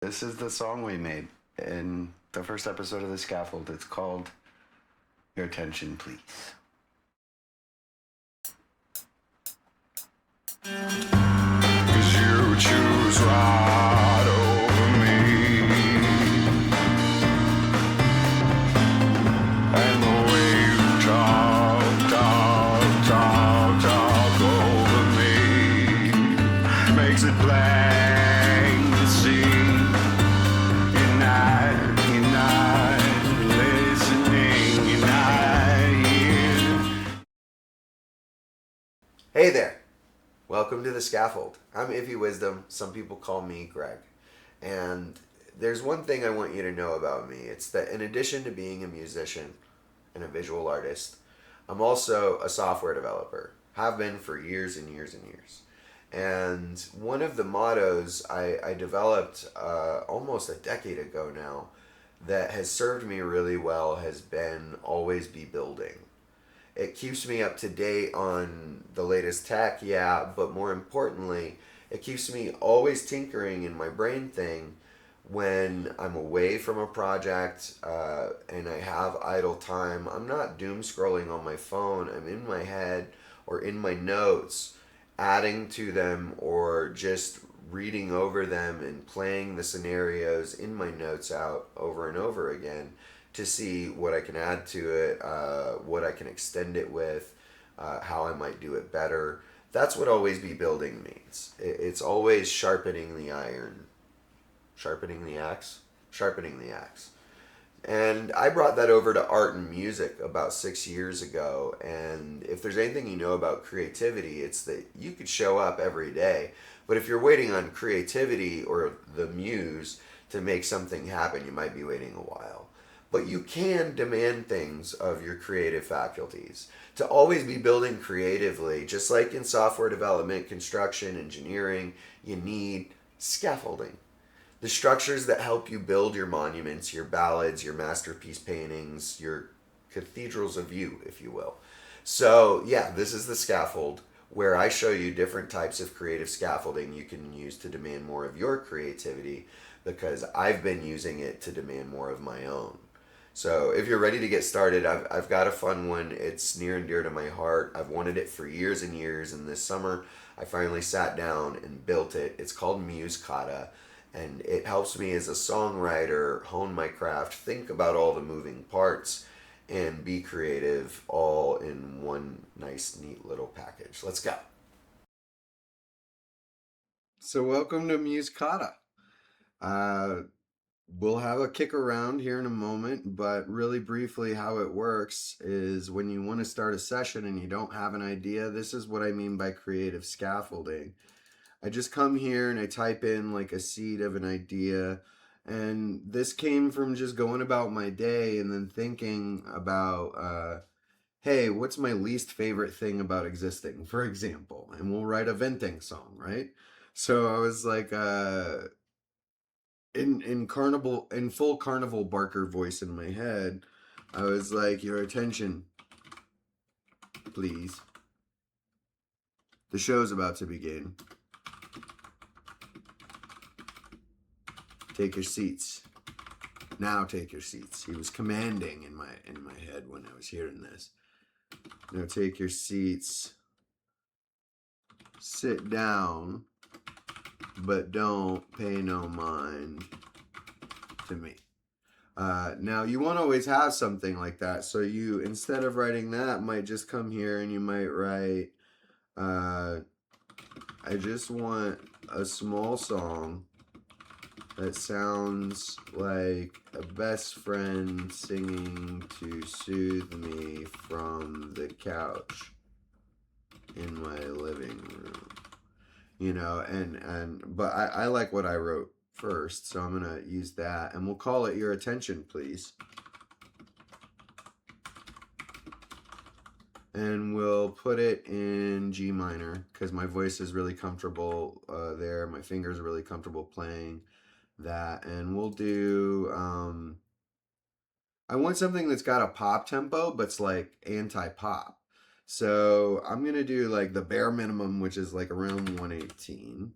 This is the song we made in the first episode of the Scaffold. It's called Your Attention, Please. Cause you choose right over me, and the way you talk over me makes it plain to see you're not listening, you're not here. Hey there! Welcome to the Scaffold. I'm Iffy Wisdom. Some people call me Greg. And there's one thing I want you to know about me. It's that in addition to being a musician and a visual artist, I'm also a software developer. Have been for years and years and years. And one of the mottos I developed almost a decade ago now that has served me really well has been always be building. It keeps me up to date on the latest tech, yeah, but more importantly, it keeps me always tinkering in my brain thing when I'm away from a project and I have idle time. I'm not doom scrolling on my phone, I'm in my head or in my notes, adding to them or just reading over them and playing the scenarios in my notes out over and over again to see what I can add to it, what I can extend it with, how I might do it better. That's what always be building means. It's always sharpening the iron, sharpening the axe, sharpening the axe. And I brought that over to art and music about 6 years ago. And if there's anything you know about creativity, it's that you could show up every day. But if you're waiting on creativity or the muse to make something happen, you might be waiting a while. But you can demand things of your creative faculties. To always be building creatively, just like in software development, construction, engineering, you need scaffolding. The structures that help you build your monuments, your ballads, your masterpiece paintings, your cathedrals of you, if you will. So, yeah, this is the Scaffold where I show you different types of creative scaffolding you can use to demand more of your creativity because I've been using it to demand more of my own. So, if you're ready to get started, I've got a fun one. It's near and dear to my heart. I've wanted it for years and years, and this summer I finally sat down and built it. It's called MuseKata, and it helps me as a songwriter hone my craft, think about all the moving parts, and be creative all in one nice, neat little package. Let's go. So, welcome to MuseKata. Uh, we'll have a kick around here in a moment, but really briefly, how it works is when you want to start a session and you don't have an idea, this is what I mean by creative scaffolding. I just come here and I type in like a seed of an idea. And this came from just going about my day and then thinking about, hey, what's my least favorite thing about existing, for example? And we'll write a venting song, right? So I was like, in full carnival barker voice in my head, I was like, your attention, please. The show's about to begin. Take your seats. Now take your seats. He was commanding in my head when I was hearing this. Now take your seats. Sit down, but don't pay no mind to me. Now you won't always have something like that, so you instead of writing that might just come here and you might write, I just want a small song that sounds like a best friend singing to soothe me from the couch in my living room. But I like what I wrote first, so I'm gonna use that and we'll call it Your Attention, Please. And we'll put it in G minor because my voice is really comfortable there. My fingers are really comfortable playing that. And we'll do, I want something that's got a pop tempo, but it's like anti-pop. So I'm going to do like the bare minimum, which is like around 118.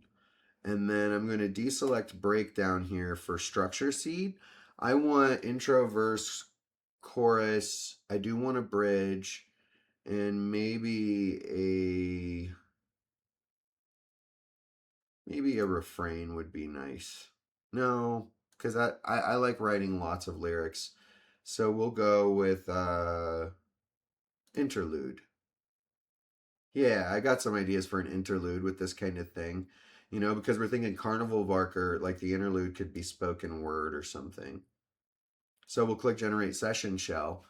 And then I'm going to deselect breakdown here for structure seed. I want intro, verse, chorus. I do want a bridge and maybe a refrain would be nice. No, because I like writing lots of lyrics. So we'll go with interlude. Yeah, I got some ideas for an interlude with this kind of thing. Because we're thinking Carnival Barker, like the interlude could be spoken word or something. So we'll click Generate Session Shell.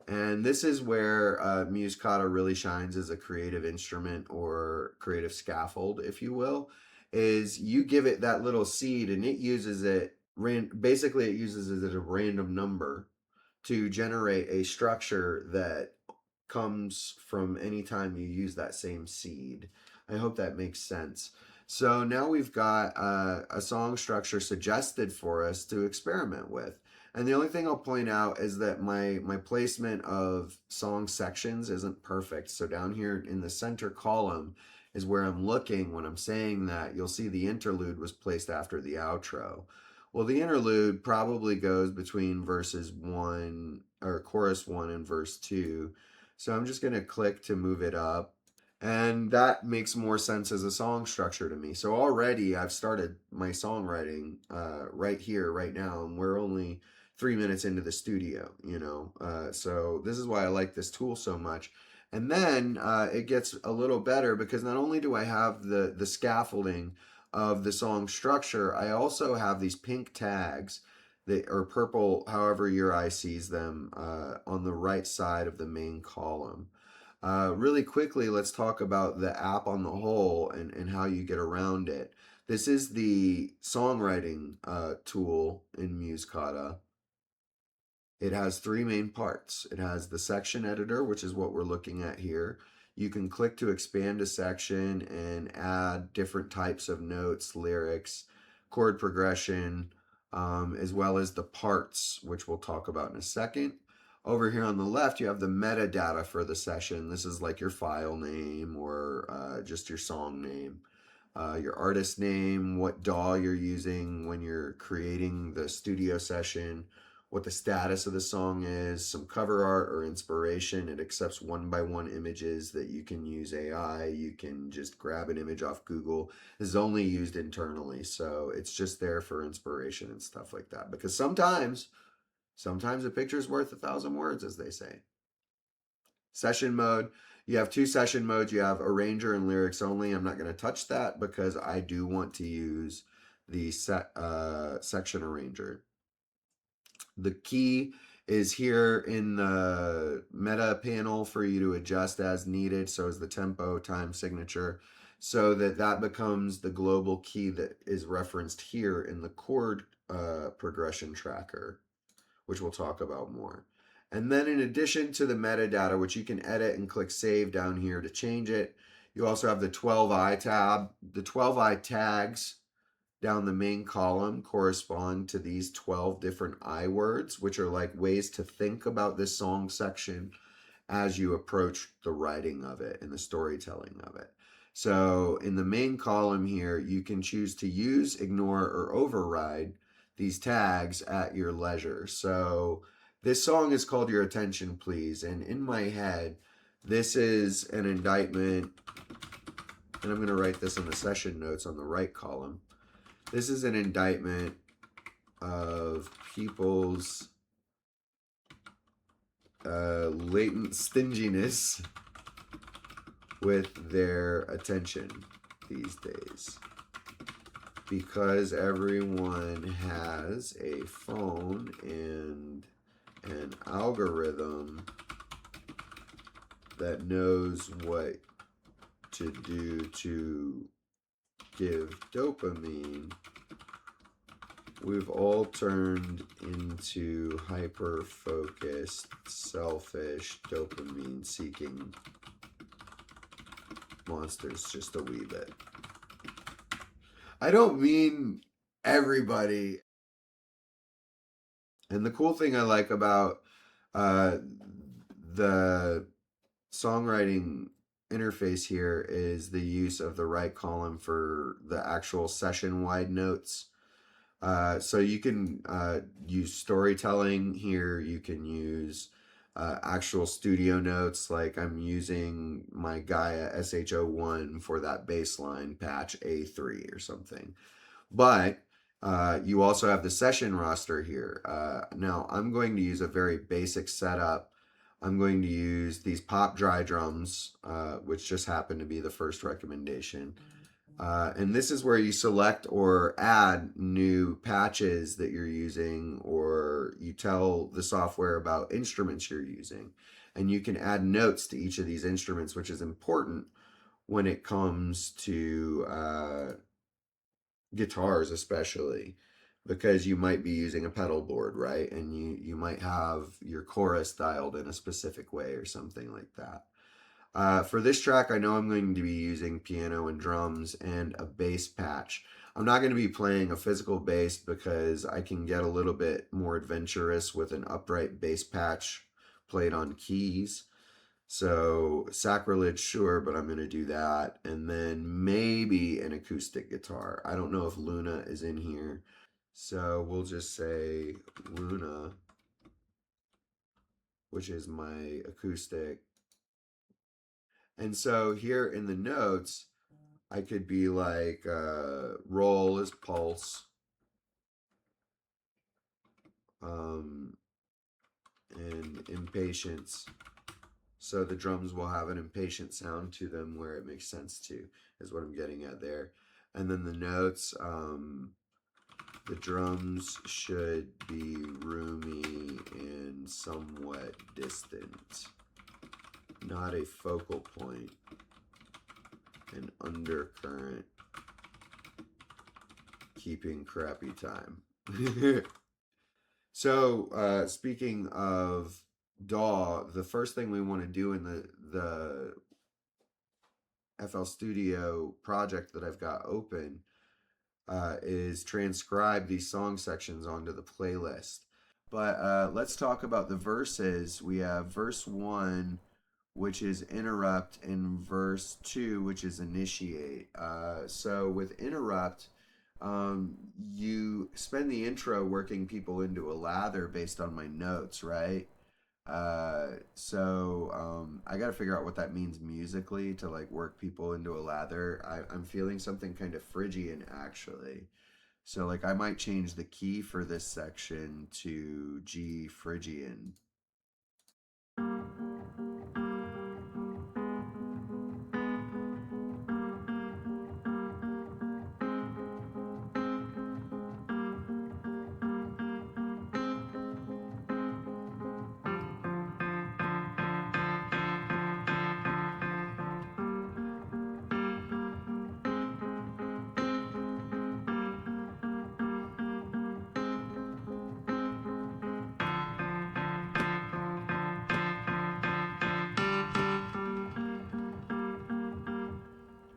And this is where MuseKata really shines as a creative instrument or creative scaffold, if you will. Is you give it that little seed and it uses it, basically, it uses it as a random number to generate a structure that comes from any time you use that same seed. I hope that makes sense. So now we've got a song structure suggested for us to experiment with. And the only thing I'll point out is that my placement of song sections isn't perfect. So down here in the center column is where I'm looking when I'm saying that. You'll see the interlude was placed after the outro. Well, the interlude probably goes between verses 1 or chorus 1 and verse 2. So I'm just going to click to move it up. And that makes more sense as a song structure to me. So already I've started my songwriting right here, right now, and we're only 3 minutes into the studio. So this is why I like this tool so much. And then it gets a little better because not only do I have the scaffolding of the song structure, I also have these pink tags that or purple, however your eye sees them, on the right side of the main column. Really quickly, let's talk about the app on the whole and how you get around it. This is the songwriting tool in MuseKata. It has three main parts. It has the section editor, which is what we're looking at here. You can click to expand a section and add different types of notes, lyrics, chord progression, as well as the parts, which we'll talk about in a second. Over here on the left, you have the metadata for the session. This is like your file name or just your song name, your artist name, what DAW you're using when you're creating the studio session, what the status of the song is, some cover art or inspiration. It accepts one by one images that you can use AI. You can just grab an image off Google. This is only used internally, so it's just there for inspiration and stuff like that. Because sometimes a picture is worth 1,000 words, as they say. Session mode. You have two session modes. You have arranger and lyrics only. I'm not going to touch that because I do want to use the section arranger. The key is here in the meta panel for you to adjust as needed. So is the tempo, time, signature, so that becomes the global key that is referenced here in the chord progression tracker, which we'll talk about more. And then in addition to the metadata, which you can edit and click save down here to change it, you also have the 12i tab. The 12i tags down the main column correspond to these 12 different I words, which are like ways to think about this song section as you approach the writing of it and the storytelling of it. So in the main column here, you can choose to use, ignore, or override these tags at your leisure. So this song is called Your Attention Please, and in my head, this is an indictment, and I'm going to write this in the session notes on the right column. This is an indictment of people's latent stinginess with their attention these days. Because everyone has a phone and an algorithm that knows what to do to give dopamine, we've all turned into hyper-focused, selfish, dopamine-seeking monsters just a wee bit. I don't mean everybody. And the cool thing I like about the songwriting interface here is the use of the right column for the actual session-wide notes. So you can use storytelling here. You can use actual studio notes, like I'm using my Gaia SH01 for that baseline patch A3 or something. But you also have the session roster here. Now I'm going to use a very basic setup. I'm going to use these pop dry drums, which just happen to be the first recommendation. And this is where you select or add new patches that you're using, or you tell the software about instruments you're using. And you can add notes to each of these instruments, which is important when it comes to guitars, especially because you might be using a pedal board, right? And you might have your chorus dialed in a specific way or something like that. For this track, I know I'm going to be using piano and drums and a bass patch. I'm not going to be playing a physical bass because I can get a little bit more adventurous with an upright bass patch played on keys. So sacrilege, sure, but I'm going to do that. And then maybe an acoustic guitar. I don't know if Luna is in here. So we'll just say Luna, which is my acoustic. And so here in the notes, I could be like, roll is pulse, um, and impatience. So the drums will have an impatient sound to them where it makes sense to, is what I'm getting at there. And then the notes, the drums should be roomy and somewhat distant, not a focal point, an undercurrent, keeping crappy time. So, speaking of DAW, the first thing we want to do in the FL Studio project that I've got open is transcribe these song sections onto the playlist. But let's talk about the verses. We have verse 1, which is interrupt, and verse 2, which is initiate. So with interrupt, you spend the intro working people into a lather based on my notes, right? I got to figure out what that means musically to like work people into a lather. I'm feeling something kind of Phrygian actually. So like I might change the key for this section to G Phrygian.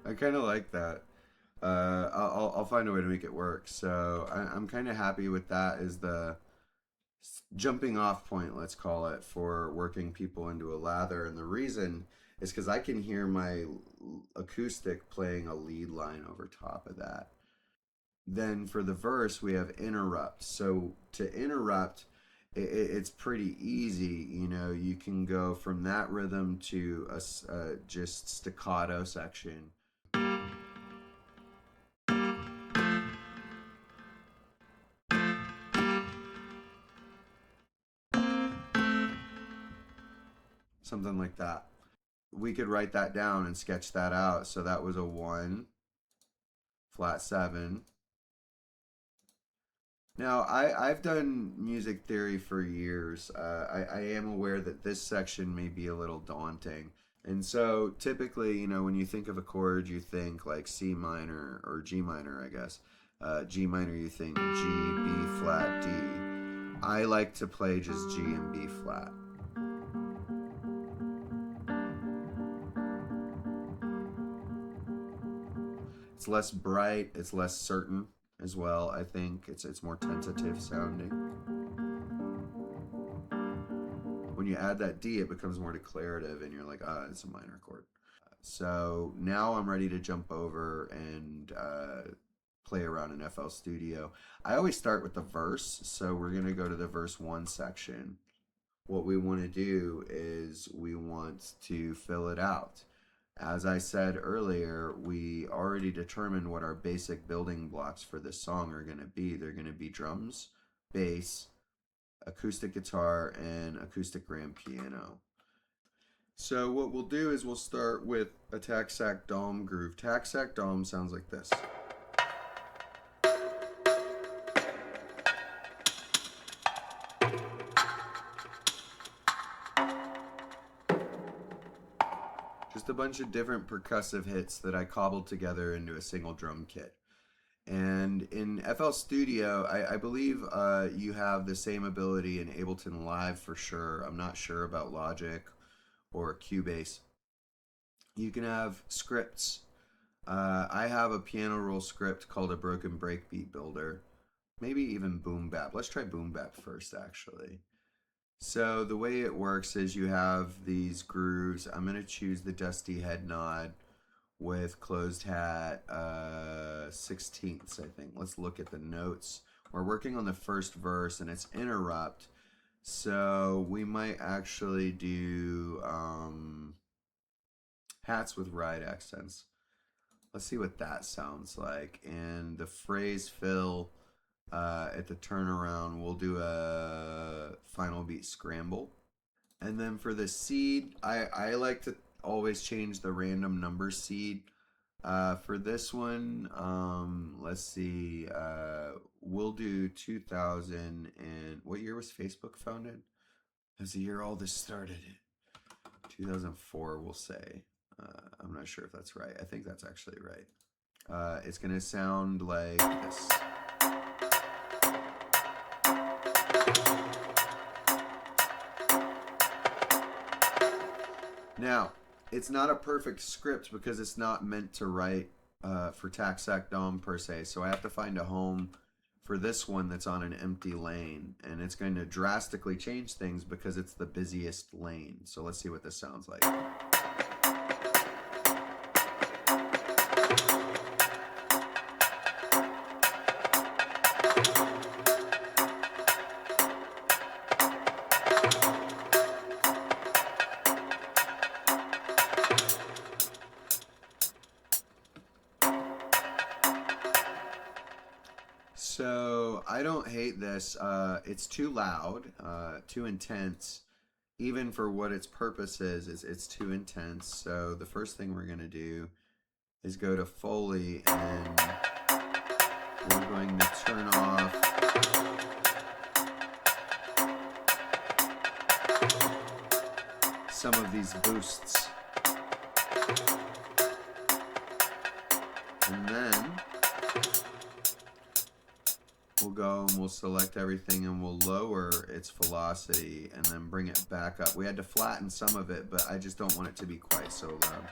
I kind of like that. I'll find a way to make it work. So I'm kind of happy with that as the jumping off point, let's call it, for working people into a lather. And the reason is because I can hear my acoustic playing a lead line over top of that. Then for the verse, we have interrupt. So to interrupt, it's pretty easy. You know, you can go from that rhythm to a just staccato section. Something like that. We could write that down and sketch that out. So that was a 1, flat 7. Now, I've done music theory for years. I am aware that this section may be a little daunting. And so typically, you know, when you think of a chord, you think like C minor or G minor, I guess. G minor, you think G, B flat, D. I like to play just G and B flat. It's less bright, it's less certain as well, I think. It's more tentative sounding. When you add that D, it becomes more declarative and you're like, ah, it's a minor chord. So now I'm ready to jump over and play around in FL Studio. I always start with the verse, so we're going to go to the verse 1 section. What we want to do is we want to fill it out. As I said earlier, we already determined what our basic building blocks for this song are going to be. They're going to be drums, bass, acoustic guitar, and acoustic grand piano. So what we'll do is we'll start with a tack sack dom groove. Tack sack dom sounds like this. Just a bunch of different percussive hits that I cobbled together into a single drum kit. And in FL Studio, I believe you have the same ability in Ableton Live for sure. I'm not sure about Logic or Cubase. You can have scripts. I have a piano roll script called a broken breakbeat builder. Maybe even boom bap. Let's try boom bap first, actually. So the way it works is you have these grooves. I'm going to choose the dusty head nod with closed hat 16ths, I think. Let's look at the notes. We're working on the first verse and it's interrupt. So we might actually do hats with ride accents. Let's see what that sounds like. And the phrase fill at the turnaround, we'll do a final beat scramble. And then for the seed, I like to always change the random number seed. For this one, let's see. We'll do 2000 and what year was Facebook founded? That's the year all this started. 2004, we'll say. I'm not sure if that's right. I think that's actually right. It's gonna sound like this. Now, it's not a perfect script because it's not meant to write for Taxac Dom per se. So I have to find a home for this one that's on an empty lane. And it's going to drastically change things because it's the busiest lane. So let's see what this sounds like. So I don't hate this. It's too loud, too intense. Even for what its purpose is, it's too intense. So the first thing we're gonna do is go to Foley and we're going to turn off some of these boosts. And then we'll go and we'll select everything and we'll lower its velocity and then bring it back up. We had to flatten some of it, but I just don't want it to be quite so loud.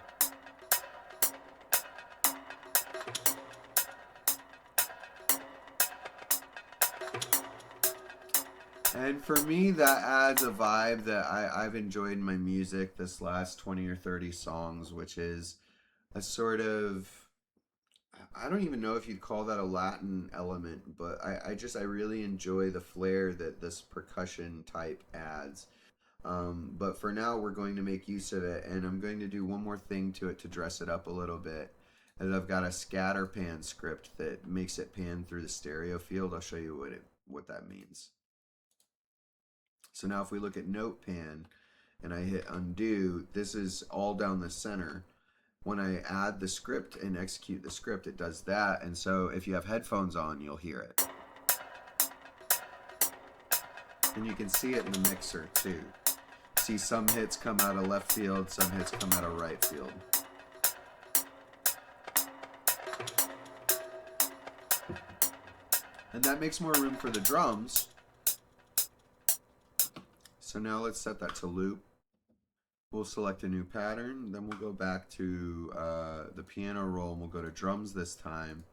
And for me, that adds a vibe that I've enjoyed in my music this last 20 or 30 songs, which is a sort of, I don't even know if you'd call that a Latin element, but I really enjoy the flair that this percussion type adds. But for now, we're going to make use of it, and I'm going to do one more thing to it to dress it up a little bit. And I've got a scatter pan script that makes it pan through the stereo field. I'll show you what that means. So now if we look at note pan and I hit undo, this is all down the center. When I add the script and execute the script, it does that. And so if you have headphones on, you'll hear it. And you can see it in the mixer too. See some hits come out of left field, some hits come out of right field. And that makes more room for the drums. So now let's set that to loop. We'll select a new pattern, then we'll go back to the piano roll and we'll go to drums this time.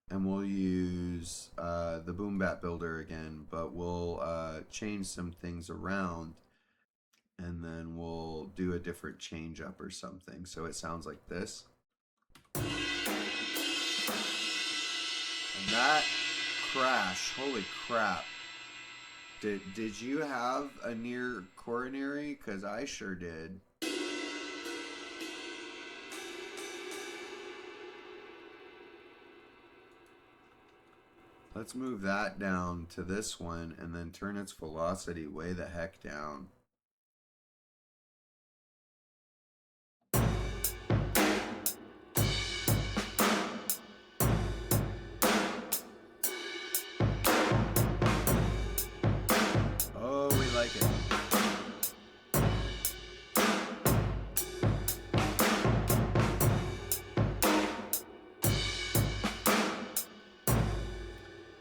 And we'll use the boom bap builder again, but we'll change some things around. and then we'll do a different change up or something. So it sounds like this. And that crash, holy crap. Did you have a near coronary? Because I sure did. Let's move that down to this one and then turn its velocity way the heck down. Oh, we like it.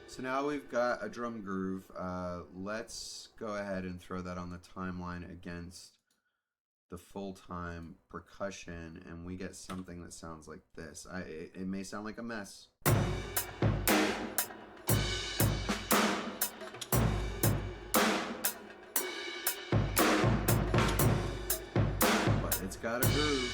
So now we've got a drum groove. Let's go ahead and throw that on the timeline against the full-time percussion, and we get something that sounds like this. It may sound like a mess. But it's got a groove.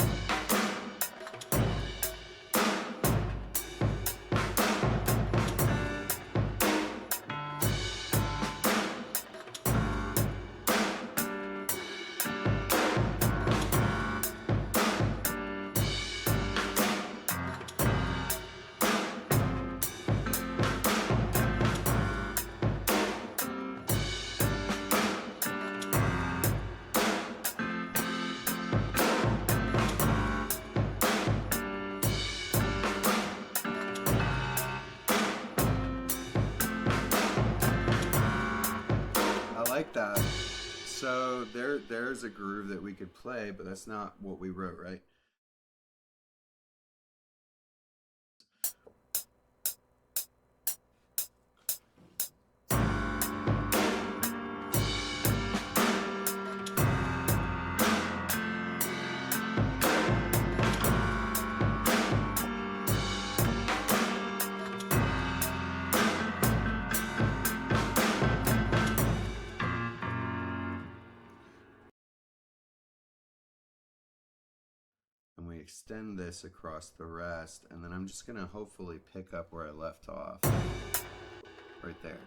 Like that. So there's a groove that we could play, but that's not what we wrote, right? And we extend this across the rest, and then I'm just gonna hopefully pick up where I left off. Right there.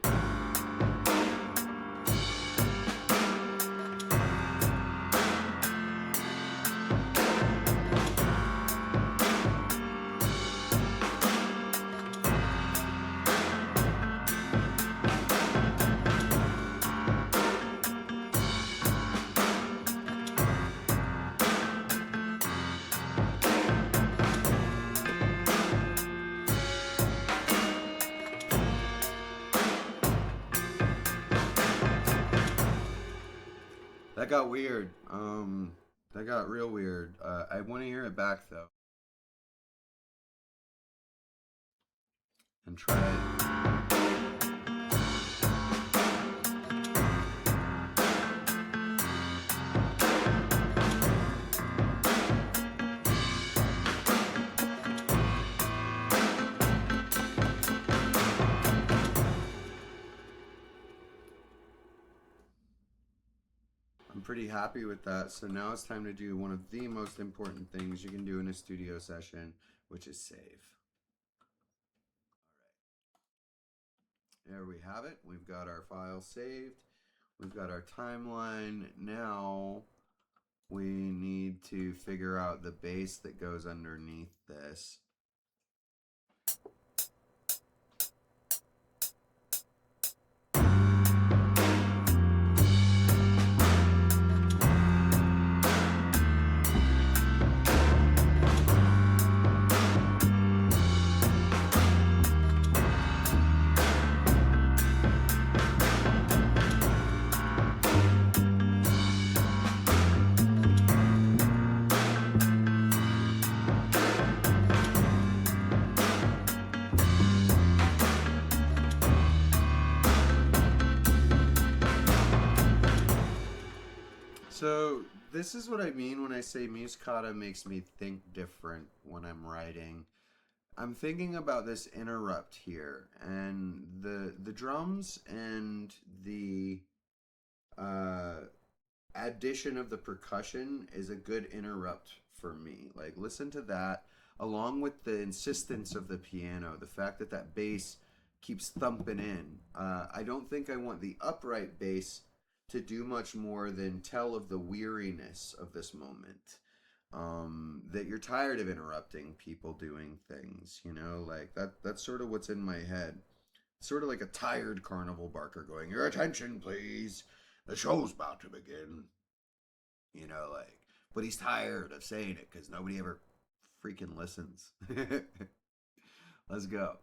That got weird. That got real weird. I want to hear it back though. And try it. I'm pretty happy with that. So now it's time to do one of the most important things you can do in a studio session, which is save. There we have it. We've got our file saved. We've got our timeline. Now we need to figure out the bass that goes underneath this. So this is what I mean when I say MuseKata makes me think different when I'm writing. I'm thinking about this interrupt here, and the drums and the addition of the percussion is a good interrupt for me. Like, listen to that, along with the insistence of the piano, the fact that that bass keeps thumping in. I don't think I want the upright bass to do much more than tell of the weariness of this moment. That you're tired of interrupting people doing things, you know, like that's sort of what's in my head. Sort of like a tired carnival barker going, "Your attention, please. The show's about to begin." You know, like, but he's tired of saying it because nobody ever freaking listens. Let's go.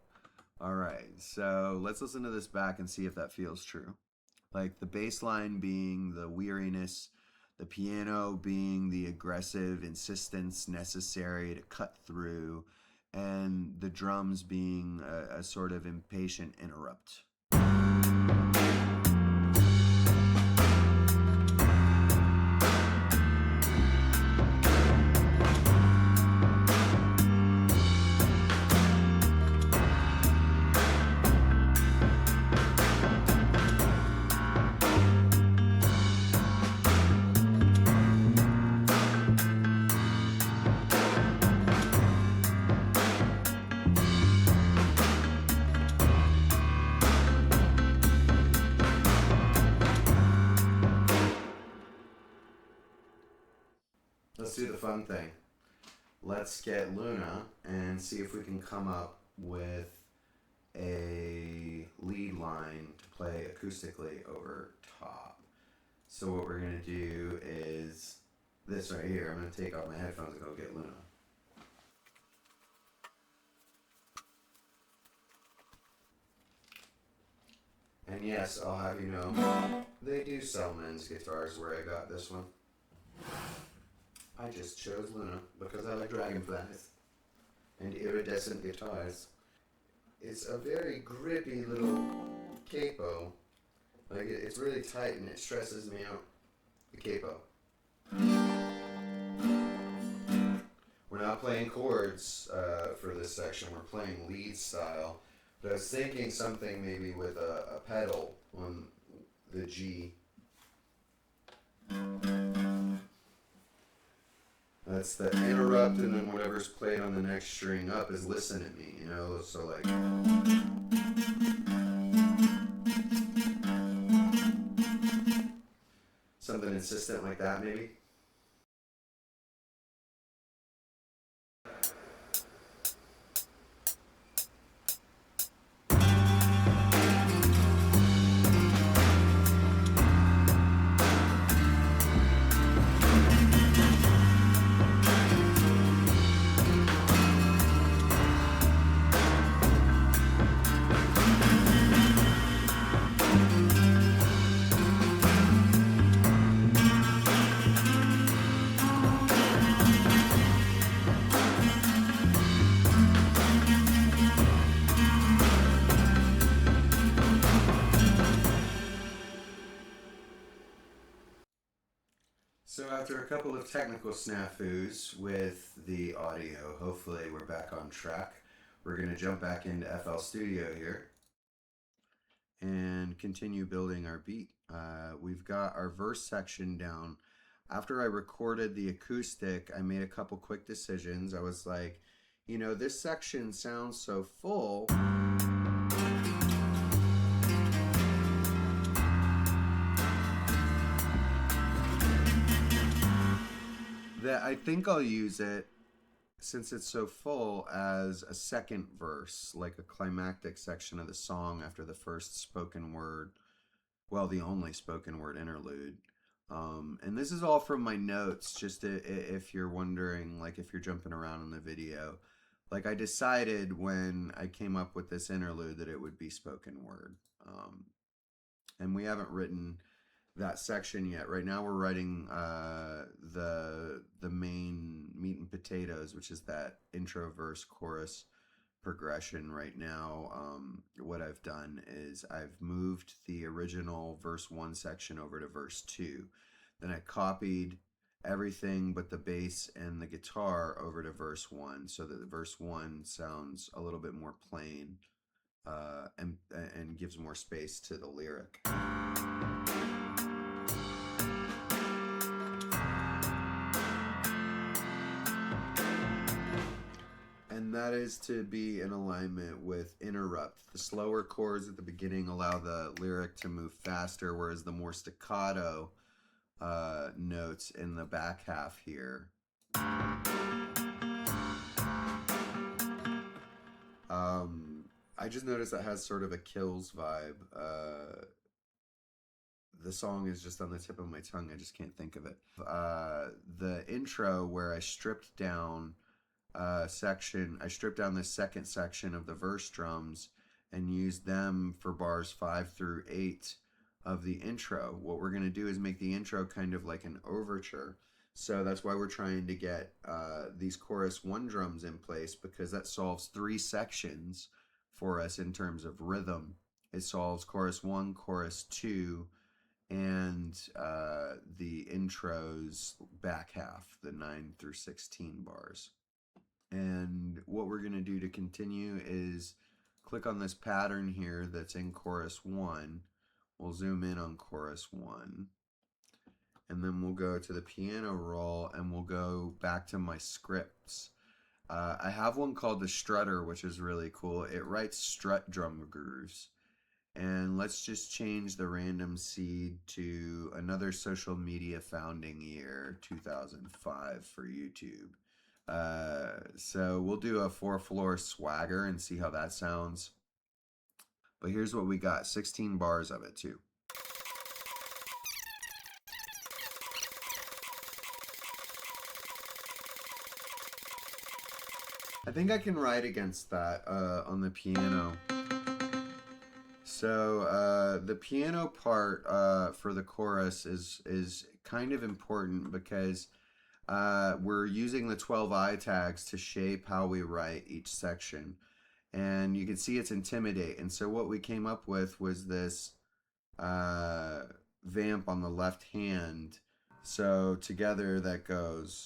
All right, so let's listen to this back and see if that feels true. Like the bass line being the weariness, the piano being the aggressive insistence necessary to cut through, and the drums being a sort of impatient interrupt. Let's do the fun thing. Let's get Luna and see if we can come up with a lead line to play acoustically over top. So what we're going to do is this right here. I'm going to take off my headphones and go get Luna. And yes, I'll have you know, they do sell men's guitars where I got this one. I just chose Luna because I like dragonflies and iridescent guitars. It's a very grippy little capo. Like, it's really tight and it stresses me out. The capo. We're not playing chords for this section. We're playing lead style. But I was thinking something maybe with a pedal on the G. That's the interrupt, and then whatever's played on the next string up is listen at me, you know? So, like. Something insistent like that, maybe? So after a couple of technical snafus with the audio, hopefully we're back on track. We're going to jump back into FL Studio here and continue building our beat. We've got our verse section down. After I recorded the acoustic, I made a couple quick decisions. I was like, you know, this section sounds so full. That I think I'll use it, since it's so full, as a second verse, like a climactic section of the song after the first spoken word, well, the only spoken word interlude. And this is all from my notes, just if you're wondering, like if you're jumping around in the video. Like I decided when I came up with this interlude that it would be spoken word. And we haven't written that section yet. Right now we're writing the main meat and potatoes, which is that intro, verse, chorus progression. Right now, what I've done is I've moved the original verse 1 section over to verse 2. Then I copied everything but the bass and the guitar over to verse 1, so that the verse 1 sounds a little bit more plain and gives more space to the lyric. that is to be in alignment with interrupt. The slower chords at the beginning allow the lyric to move faster, whereas the more staccato notes in the back half here I just noticed that has sort of a Kills vibe. The song is just on the tip of my tongue. I just can't think of it. The intro where I stripped down I stripped down the second section of the verse drums and used them for bars 5 through 8 of the intro. What we're going to do is make the intro kind of like an overture. So that's why we're trying to get these chorus 1 drums in place, because that solves 3 sections for us in terms of rhythm. It solves chorus 1, chorus 2, and the intro's back half, the 9 through 16 bars. And what we're going to do to continue is click on this pattern here that's in chorus 1. We'll zoom in on chorus 1. And then we'll go to the piano roll and we'll go back to my scripts. I have one called the Strutter, which is really cool. It writes strut drum grooves. And let's just change the random seed to another social media founding year, 2005 for YouTube. So we'll do a 4-floor swagger and see how that sounds. But here's what we got, 16 bars of it too. I think I can write against that on the piano. So the piano part for the chorus is kind of important because we're using the 12i tags to shape how we write each section. And you can see it's intimidate. And so what we came up with was this vamp on the left hand. So together that goes.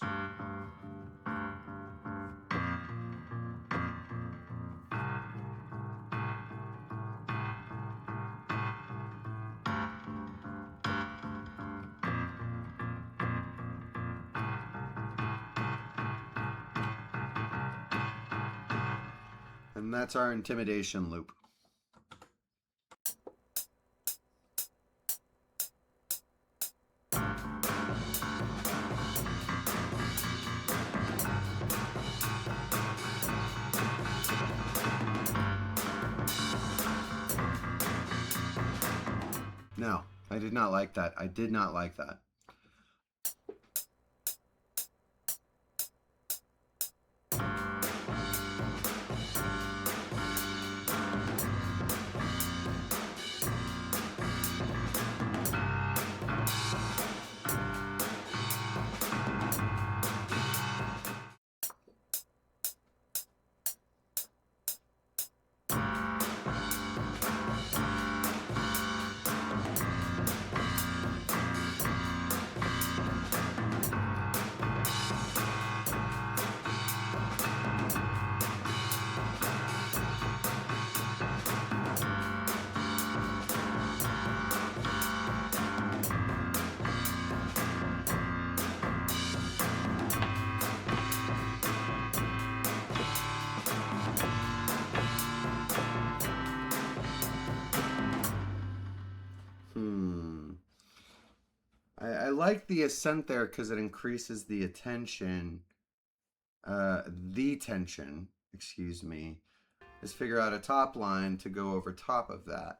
And that's our intimidation loop. No, I did not like that. I did not like that. I like the ascent there because it increases the attention. The tension, excuse me, is figure out a top line to go over top of that.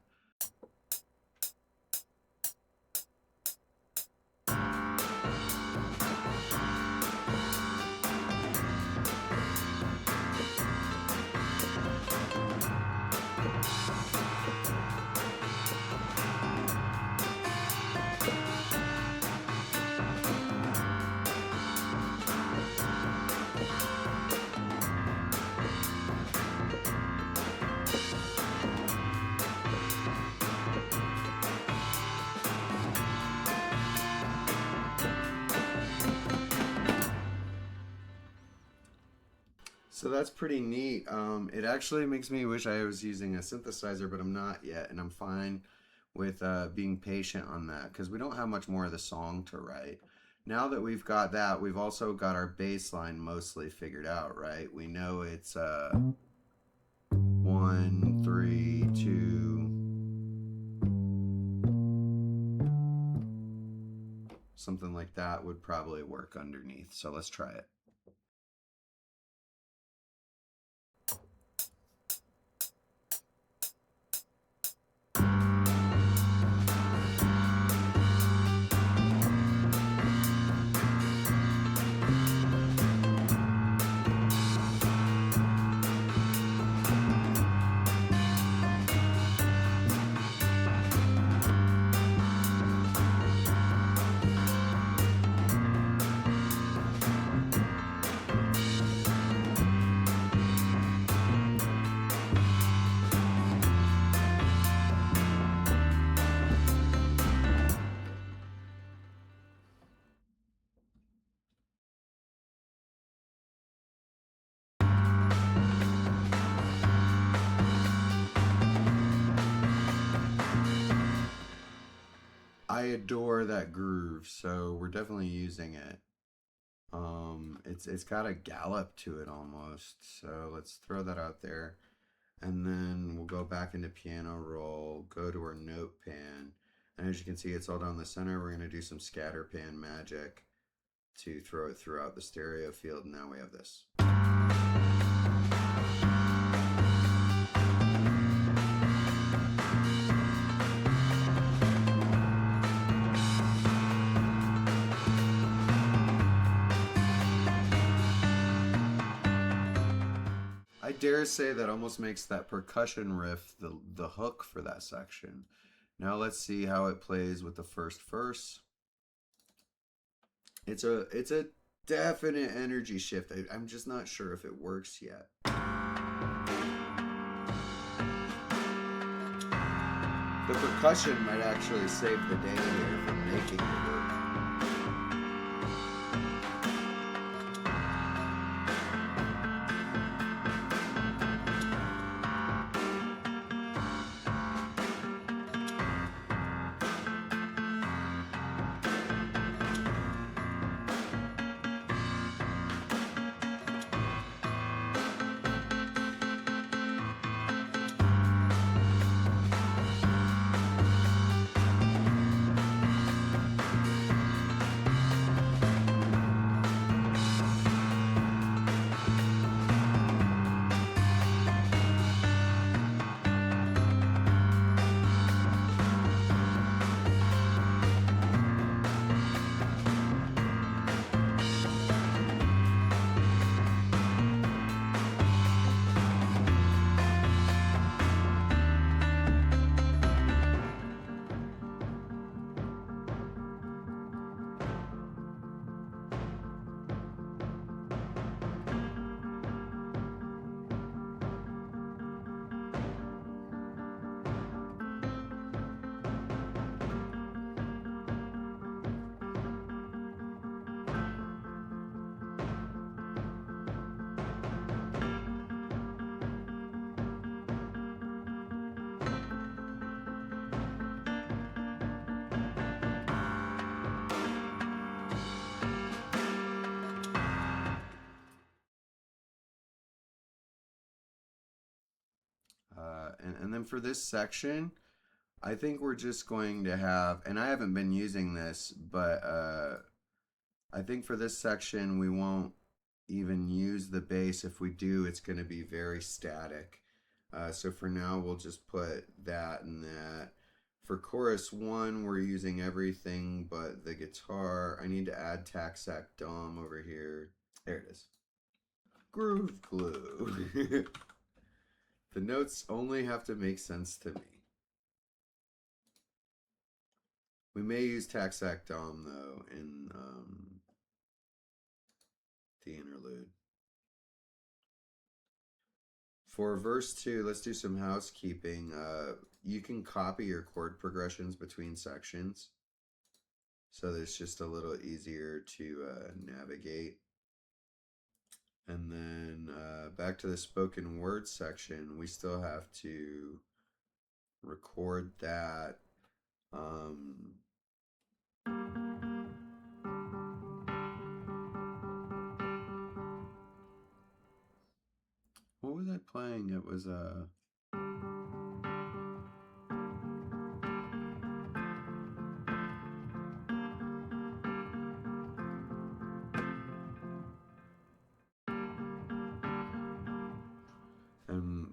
So that's pretty neat. It actually makes me wish I was using a synthesizer, but I'm not yet, and I'm fine with being patient on that because we don't have much more of the song to write. Now that we've got that, we've also got our bass line mostly figured out, right? We know it's 1, 3, 2, something like that would probably work underneath. So let's try it. I adore that groove, so we're definitely using it. It's got a gallop to it almost, so let's throw that out there, and then we'll go back into piano roll, go to our note pan, and as you can see, it's all down the center. We're gonna do some scatter pan magic to throw it throughout the stereo field, and now we have this. I dare say that almost makes that percussion riff the hook for that section. Now let's see how it plays with the first verse. It's a definite energy shift. I'm just not sure if it works yet. The percussion might actually save the day here from making it work. And then for this section, I think we're just going to have, and I haven't been using this, but I think for this section we won't even use the bass. If we do, it's going to be very static. So for now, we'll just put that and that. For chorus 1, we're using everything but the guitar. I need to add tac-sac dom over here. There it is. Groove glue. The notes only have to make sense to me. We may use tac-sac dom though in the interlude. For verse 2, let's do some housekeeping. You can copy your chord progressions between sections, so that it's just a little easier to navigate. And then back to the spoken word section, we still have to record that. What was I playing? It was and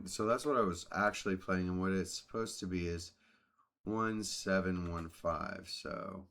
so that's what I was actually playing, and what it's supposed to be is 1715. So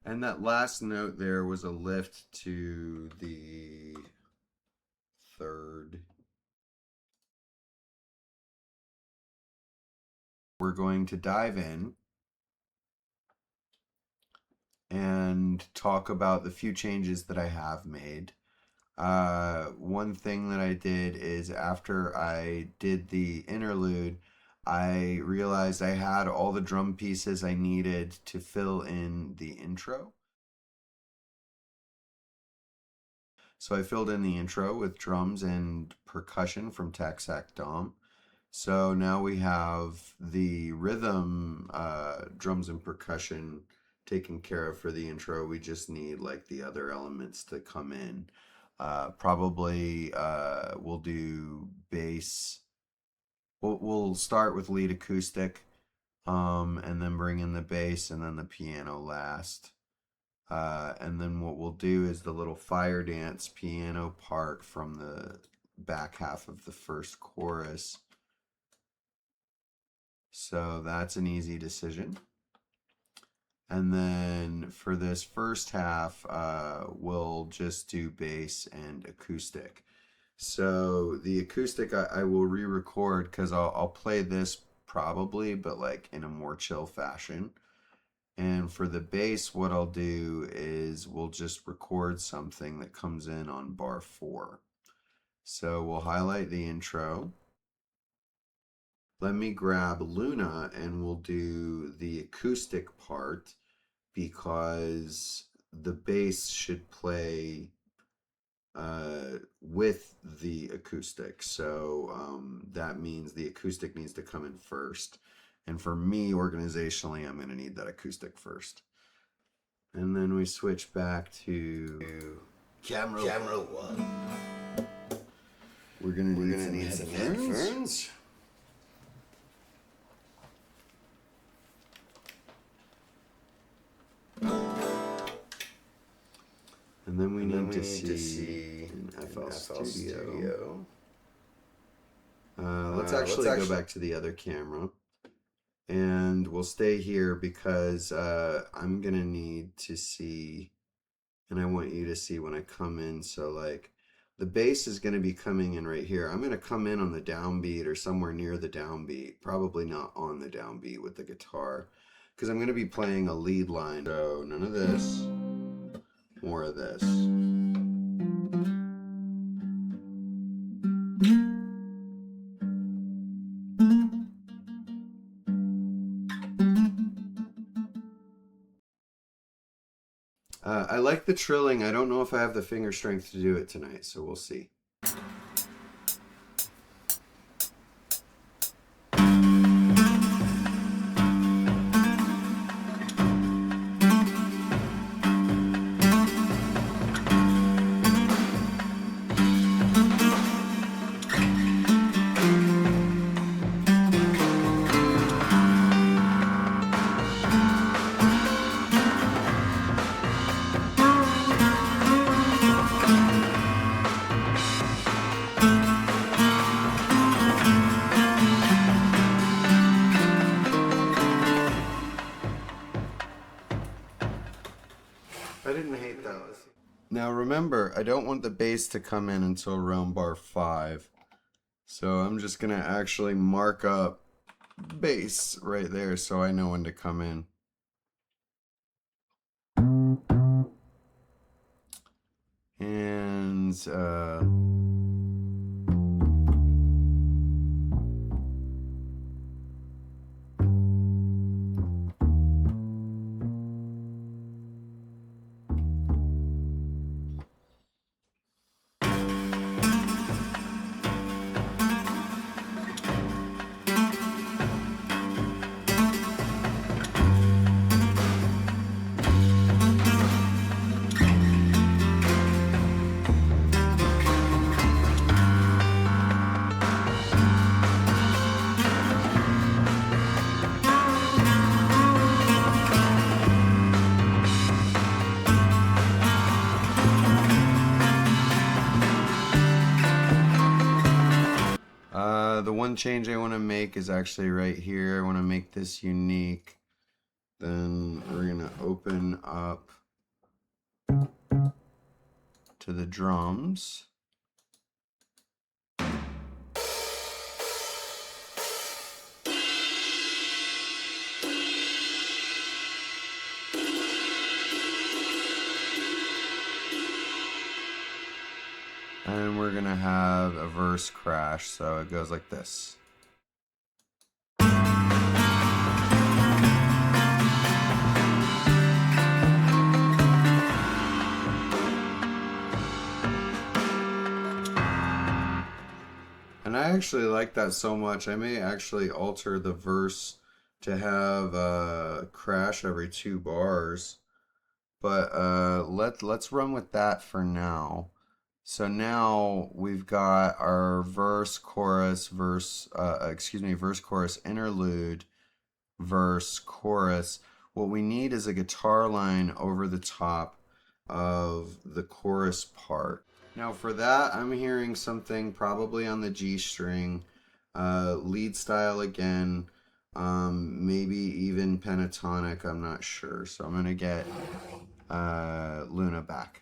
and that last note there was a lift to the third. We're going to dive in and talk about the few changes that I have made. One thing that I did is after I did the interlude, I realized I had all the drum pieces I needed to fill in the intro. So I filled in the intro with drums and percussion from Taxac Dom. So now we have the rhythm, drums and percussion taken care of for the intro. We just need like the other elements to come in. Probably we'll do bass. We'll start with lead acoustic, and then bring in the bass and then the piano last. And then what we'll do is the little fire dance piano part from the back half of the first chorus. So that's an easy decision. And then for this first half, we'll just do bass and acoustic. So the acoustic I will re-record because I'll play this probably, but like in a more chill fashion. And for the bass, what I'll do is we'll just record something that comes in on bar 4. So we'll highlight the intro. Let me grab Luna and we'll do the acoustic part because the bass should play with the acoustic. So that means the acoustic needs to come in first. And for me, organizationally, I'm going to need that acoustic first. And then we switch back to camera one. We're going to need some headphones. And then we need to see an FL Studio. Let's actually go back to the other camera. And we'll stay here because I'm going to need to see, and I want you to see when I come in. So like the bass is going to be coming in right here. I'm going to come in on the downbeat or somewhere near the downbeat. Probably not on the downbeat with the guitar because I'm going to be playing a lead line. So none of this, more of this. I like the trilling. I don't know if I have the finger strength to do it tonight, so we'll see. remember, I don't want the bass to come in until around bar 5. So I'm just going to actually mark up bass right there so I know when to come in. And the one change I want to make is actually right here. I want to make this unique. Then we're going to open up to the drums. And we're going to have a verse crash, so it goes like this. And I actually like that so much, I may actually alter the verse to have a crash every 2 bars. But let's run with that for now. So now we've got our verse, chorus, verse, verse, chorus, interlude, verse, chorus. What we need is a guitar line over the top of the chorus part. Now for that, I'm hearing something probably on the G string, lead style again, maybe even pentatonic, I'm not sure. So I'm going to get Luna back.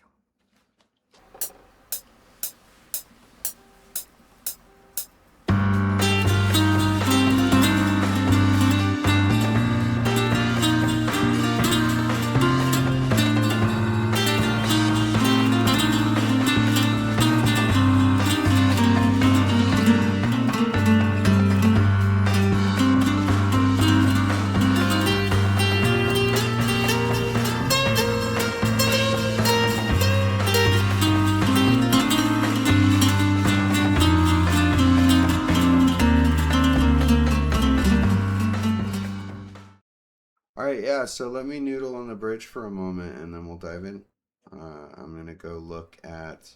Alright, yeah, so let me noodle on the bridge for a moment and then we'll dive in. I'm going to go look at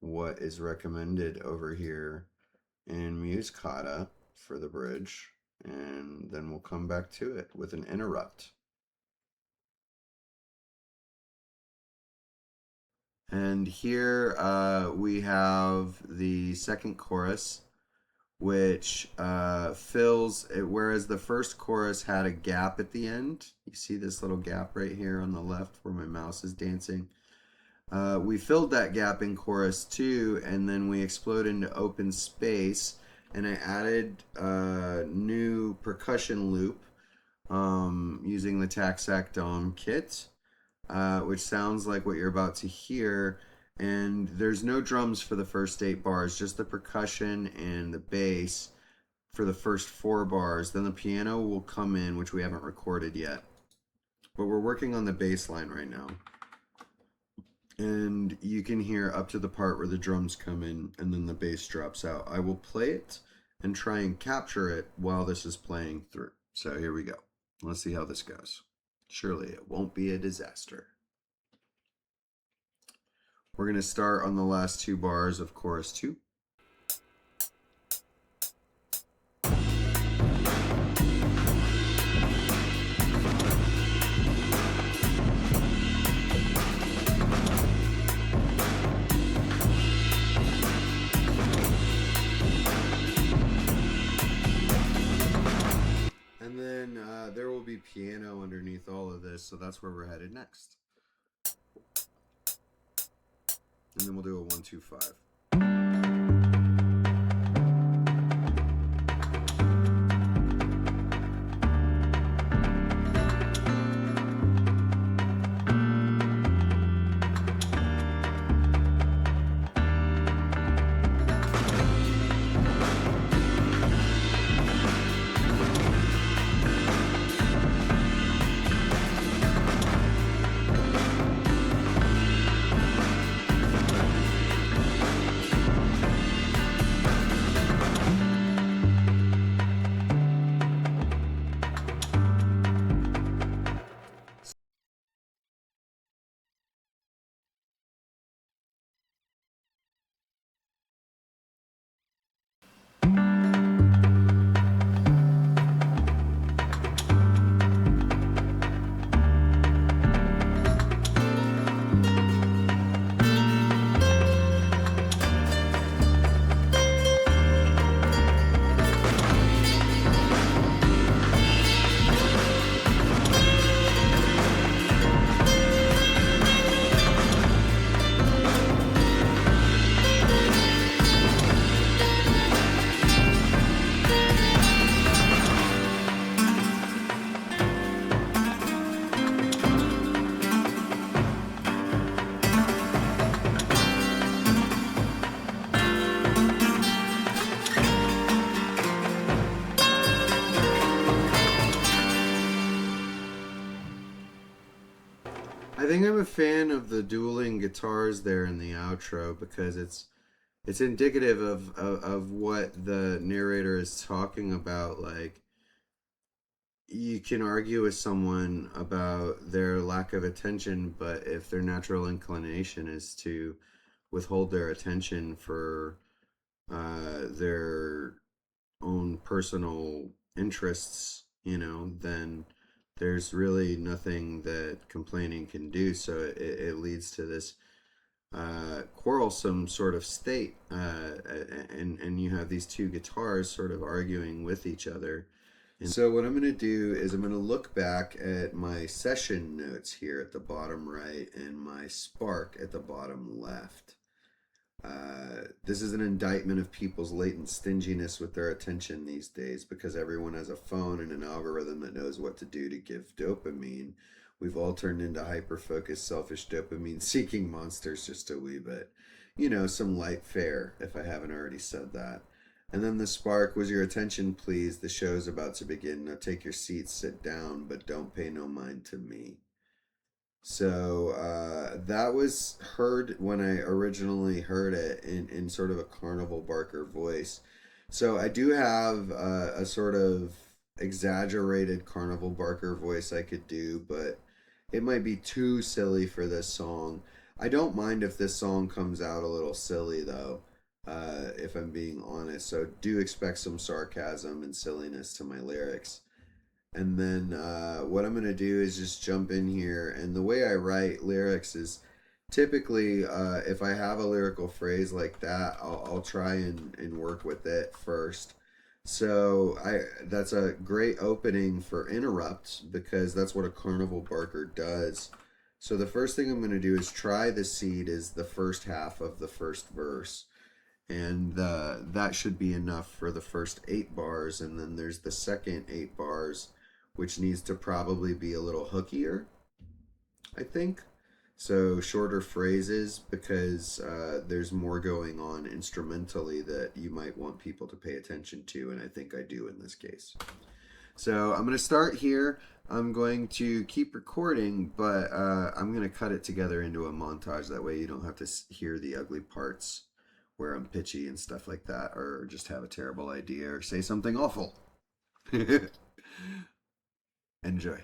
what is recommended over here in MuseKata for the bridge, and then we'll come back to it with an interrupt. And here we have the second chorus, which fills it, whereas the first chorus had a gap at the end. You see this little gap right here on the left where my mouse is dancing. We filled that gap in chorus 2, and then we exploded into open space, and I added a new percussion loop using the Tac-Sac Dom kit, which sounds like what you're about to hear. And there's no drums for the first 8 bars, just the percussion and the bass for the first 4 bars. Then the piano will come in, which we haven't recorded yet. But we're working on the bass line right now. And you can hear up to the part where the drums come in and then the bass drops out. I will play it and try and capture it while this is playing through. So here we go. Let's see how this goes. Surely it won't be a disaster. We're going to start on the last 2 bars of chorus 2. And then there will be piano underneath all of this, so that's where we're headed next. and then we'll do a 1-2-5. I think I'm a fan of the dueling guitars there in the outro because it's indicative of what the narrator is talking about. Like, you can argue with someone about their lack of attention, but if their natural inclination is to withhold their attention for their own personal interests, then there's really nothing that complaining can do. So it leads to this quarrelsome sort of state, and you have these two guitars sort of arguing with each other. And so what I'm going to do is I'm going to look back at my session notes here at the bottom right and my spark at the bottom left. This is an indictment of people's latent stinginess with their attention these days because everyone has a phone and an algorithm that knows what to do to give dopamine. We've all turned into hyper-focused, selfish dopamine-seeking monsters just a wee bit. Some light fare, if I haven't already said that. And then the spark was your attention, please. The show's about to begin. Now take your seats, sit down, but don't pay no mind to me. So that was heard when I originally heard it in sort of a Carnival Barker voice. So I do have a sort of exaggerated Carnival Barker voice I could do, but it might be too silly for this song. I don't mind if this song comes out a little silly, though, if I'm being honest. So do expect some sarcasm and silliness to my lyrics. And then what I'm going to do is just jump in here. And the way I write lyrics is typically, if I have a lyrical phrase like that, I'll try and work with it first. So that's a great opening for interrupts because that's what a Carnival Barker does. So the first thing I'm going to do is try the seed is the first half of the first verse. And that should be enough for the first 8 bars. And then there's the second 8 bars, which needs to probably be a little hookier, I think. So shorter phrases because there's more going on instrumentally that you might want people to pay attention to, and I think I do in this case. So I'm going to start here. I'm going to keep recording, but I'm going to cut it together into a montage. That way you don't have to hear the ugly parts where I'm pitchy and stuff like that, or just have a terrible idea or say something awful. Enjoy.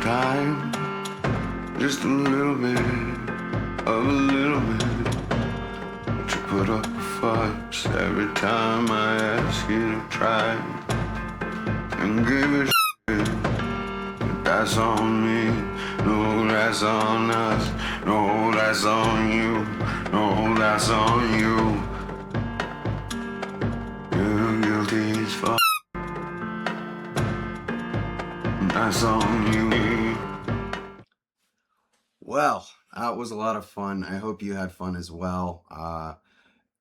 time, just a little bit of a little bit. But you put up a fuss every time I ask you to try and give a shit. That's on me, no, that's on us, no, that's on you, no, that's on you. You're guilty as fuck. That's on you. Well, that was a lot of fun. I hope you had fun as well.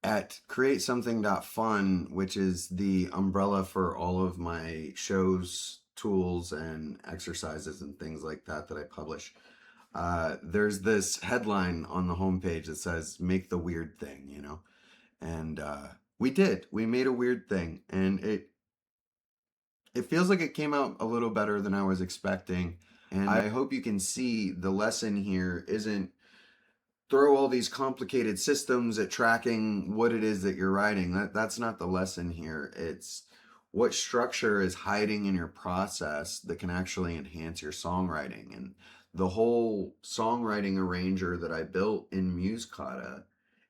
At createsomething.fun, which is the umbrella for all of my shows, tools, and exercises and things like that that I publish, there's this headline on the homepage that says, make the weird thing, you know? And we did. We made a weird thing. And it feels like it came out a little better than I was expecting. And I hope you can see the lesson here isn't throw all these complicated systems at tracking what it is that you're writing. That's not the lesson here. It's what structure is hiding in your process that can actually enhance your songwriting. And the whole songwriting arranger that I built in MuseKata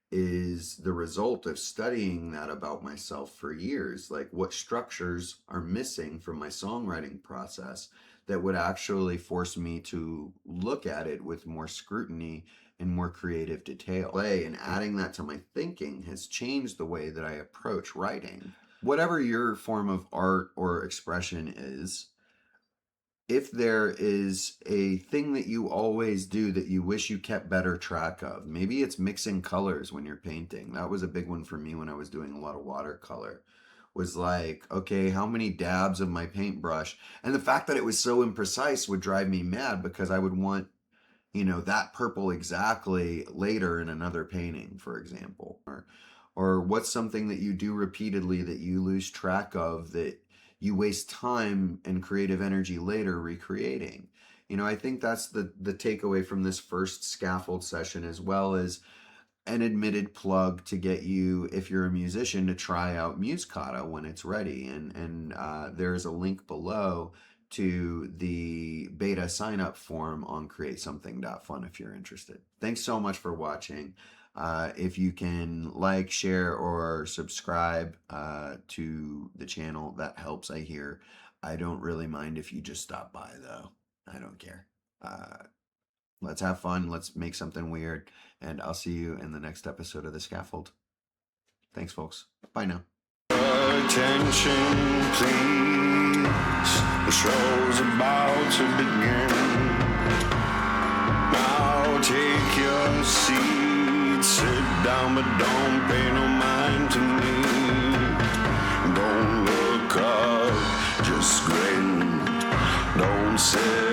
is the result of studying that about myself for years. Like, what structures are missing from my songwriting process that would actually force me to look at it with more scrutiny and more creative detail. And adding that to my thinking has changed the way that I approach writing. Whatever your form of art or expression is, if there is a thing that you always do that you wish you kept better track of, maybe it's mixing colors when you're painting. That was a big one for me when I was doing a lot of watercolor. Was like, okay, how many dabs of my paintbrush? And the fact that it was so imprecise would drive me mad, because I would want, you know, that purple exactly later in another painting, for example. Or what's something that you do repeatedly that you lose track of, that you waste time and creative energy later recreating? You know, I think that's the takeaway from this first Scaffold session, as well as an admitted plug to get you, if you're a musician, to try out MuseKata when it's ready. And there's a link below to the beta sign up form on createsomething.fun if you're interested. Thanks so much for watching. If you can like, share, or subscribe to the channel, that helps, I hear. I don't really mind if you just stop by, though. I don't care. Let's have fun. Let's make something weird. And I'll see you in the next episode of The Scaffold. Thanks, folks. Bye now. Attention, please. The show's about to begin. Now take your seat. Sit down, but don't pay no mind to me. Don't look up, just grin. Don't sit